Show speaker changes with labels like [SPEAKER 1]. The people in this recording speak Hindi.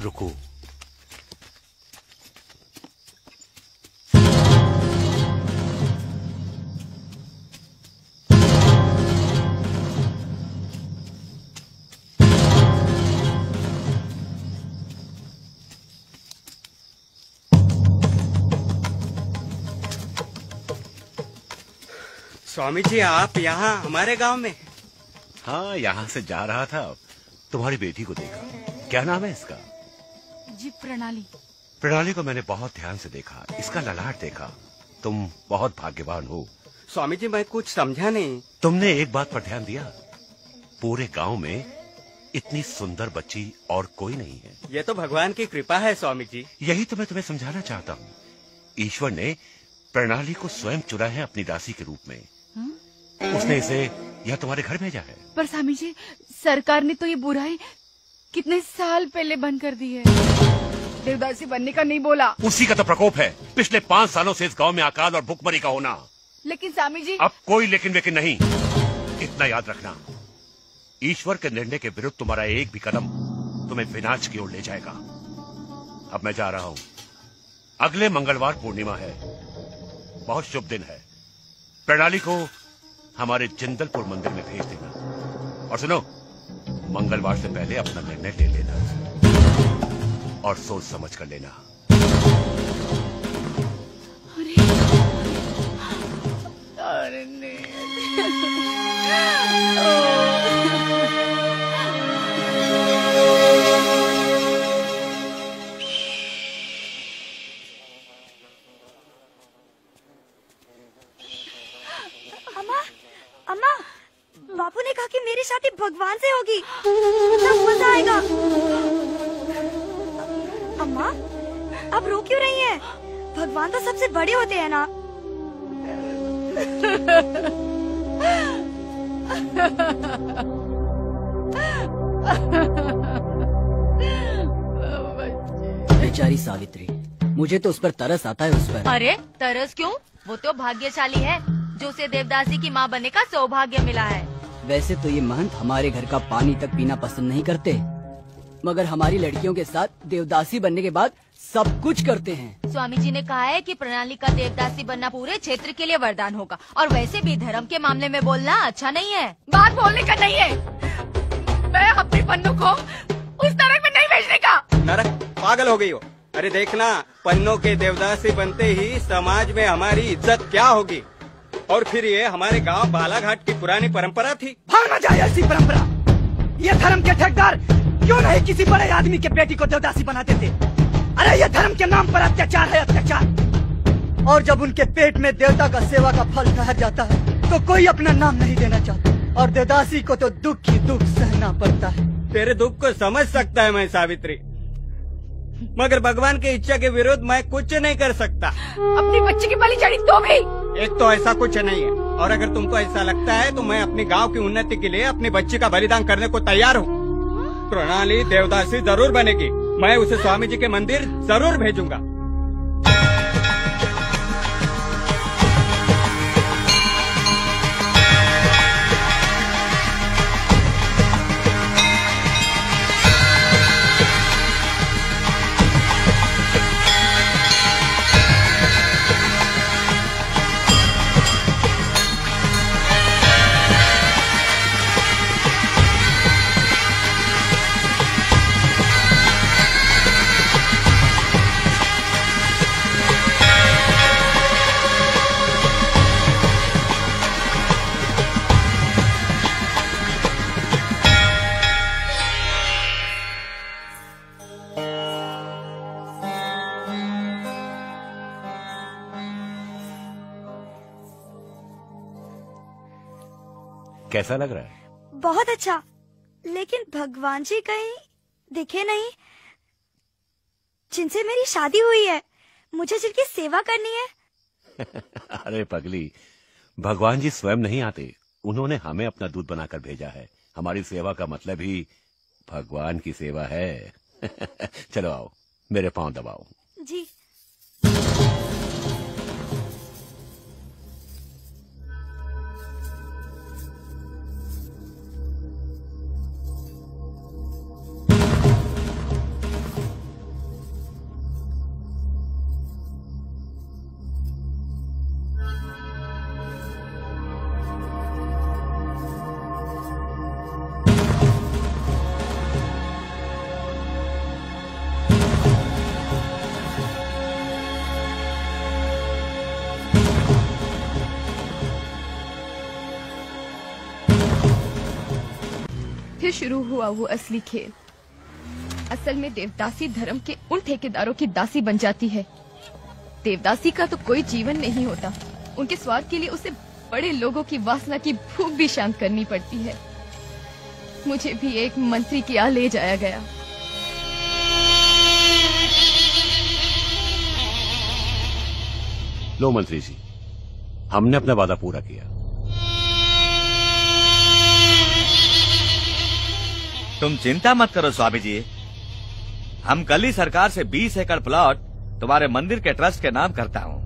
[SPEAKER 1] रुको।
[SPEAKER 2] स्वामी जी, आप यहाँ हमारे गांव में?
[SPEAKER 1] हाँ, यहाँ से जा रहा था, तुम्हारी बेटी को देखा। क्या नाम है इसका?
[SPEAKER 3] जी, प्रणाली।
[SPEAKER 1] प्रणाली को मैंने बहुत ध्यान से देखा, इसका ललाट देखा। तुम बहुत भाग्यवान हो।
[SPEAKER 2] स्वामी जी, मैं कुछ समझा नहीं।
[SPEAKER 1] तुमने एक बात पर ध्यान दिया, पूरे गांव में इतनी सुंदर बच्ची और कोई नहीं है।
[SPEAKER 2] ये तो भगवान की कृपा है स्वामी जी।
[SPEAKER 1] यही तो मैं तुम्हें समझाना चाहता हूँ। ईश्वर ने प्रणाली को स्वयं चुना है अपनी दासी के रूप में। उसने इसे यह तुम्हारे घर भेजा है।
[SPEAKER 3] पर स्वामी जी, सरकार ने तो ये बुराई कितने साल पहले बंद कर दी है। देवदासी बनने का नहीं बोला।
[SPEAKER 1] उसी का तो प्रकोप है, पिछले 5 सालों से इस गांव में अकाल और भूखमरी का होना।
[SPEAKER 3] लेकिन स्वामी जी,
[SPEAKER 1] अब कोई लेकिन वेकिन नहीं। इतना याद रखना, ईश्वर के निर्णय के विरुद्ध तुम्हारा एक भी कदम तुम्हें विनाश की ओर ले जाएगा। अब मैं जा रहा हूँ। अगले मंगलवार पूर्णिमा है, बहुत शुभ दिन है। प्रणाली को हमारे जिंदलपुर मंदिर में भेज देना। और सुनो, मंगलवार से पहले अपना निर्णय ले लेना और सोच समझ कर लेना।
[SPEAKER 3] अरे
[SPEAKER 4] अम्मा, बापू ने कहा कि मेरी शादी भगवान से होगी, कितना मजा आएगा। अम्मा, आप रो क्यों रही हैं? भगवान तो सबसे बड़े होते हैं ना।
[SPEAKER 5] बेचारी सावित्री, मुझे तो उस पर तरस आता है। उस पर
[SPEAKER 6] अरे तरस क्यों? वो तो भाग्यशाली है जो उसे देवदासी की माँ बनने का सौभाग्य मिला है।
[SPEAKER 5] वैसे तो ये महंत हमारे घर का पानी तक पीना पसंद नहीं करते, मगर हमारी लड़कियों के साथ देवदासी बनने के बाद सब कुछ करते हैं।
[SPEAKER 6] स्वामी जी ने कहा है कि प्रणाली का देवदासी बनना पूरे क्षेत्र के लिए वरदान होगा। और वैसे भी धर्म के मामले में बोलना अच्छा नहीं है।
[SPEAKER 3] बात बोलने का नहीं है। मैं अपनी पन्नू को उस नरक में नहीं भेजने का।
[SPEAKER 2] नरक? पागल हो गई हो? अरे देखना, पन्नों के देवदासी बनते ही समाज में हमारी इज्जत क्या होगी। और फिर ये हमारे गांव बालाघाट की पुरानी परंपरा थी।
[SPEAKER 5] भाग न जाए ऐसी परंपरा। ये धर्म के ठेकेदार क्यों नहीं किसी बड़े आदमी के बेटी को देवदासी बना देते? अरे ये धर्म के नाम पर अत्याचार है, अत्याचार। और जब उनके पेट में देवता का सेवा का फल ठहर जाता है तो कोई अपना नाम नहीं देना चाहता। और देवदासी को तो दुख ही दुख सहना पड़ता है।
[SPEAKER 2] तेरे दुख को समझ सकता है मैं सावित्री, मगर भगवान की इच्छा के विरुद्ध मैं कुछ नहीं कर सकता।
[SPEAKER 3] अपनी बच्ची की बलि चढ़ी तो भी।
[SPEAKER 2] एक तो ऐसा कुछ नहीं है, और अगर तुमको ऐसा लगता है तो मैं अपने गांव की उन्नति के लिए अपनी बच्ची का बलिदान करने को तैयार हूँ। प्रणाली देवदासी जरूर बनेगी। मैं उसे स्वामी जी के मंदिर जरूर भेजूंगा।
[SPEAKER 1] कैसा लग रहा है?
[SPEAKER 4] बहुत अच्छा, लेकिन भगवान जी कहीं दिखे नहीं जिनसे मेरी शादी हुई है। मुझे जिनकी सेवा करनी है।
[SPEAKER 1] अरे पगली, भगवान जी स्वयं नहीं आते, उन्होंने हमें अपना दूत बनाकर भेजा है। हमारी सेवा का मतलब ही भगवान की सेवा है। चलो आओ, मेरे पांव दबाओ।
[SPEAKER 4] जी।
[SPEAKER 3] से शुरू हुआ वो असली खेल। असल में देवदासी धर्म के उन ठेकेदारों की दासी बन जाती है। देवदासी का तो कोई जीवन नहीं होता, उनके स्वार्थ के लिए उसे बड़े लोगों की वासना की भूख भी शांत करनी पड़ती है। मुझे भी एक मंत्री के यहाँ ले जाया गया।
[SPEAKER 1] लो मंत्री जी, हमने अपना वादा पूरा किया।
[SPEAKER 7] तुम चिंता मत करो स्वामी जी, हम कल ही सरकार से 20 एकड़ प्लॉट तुम्हारे मंदिर के ट्रस्ट के नाम करता हूँ।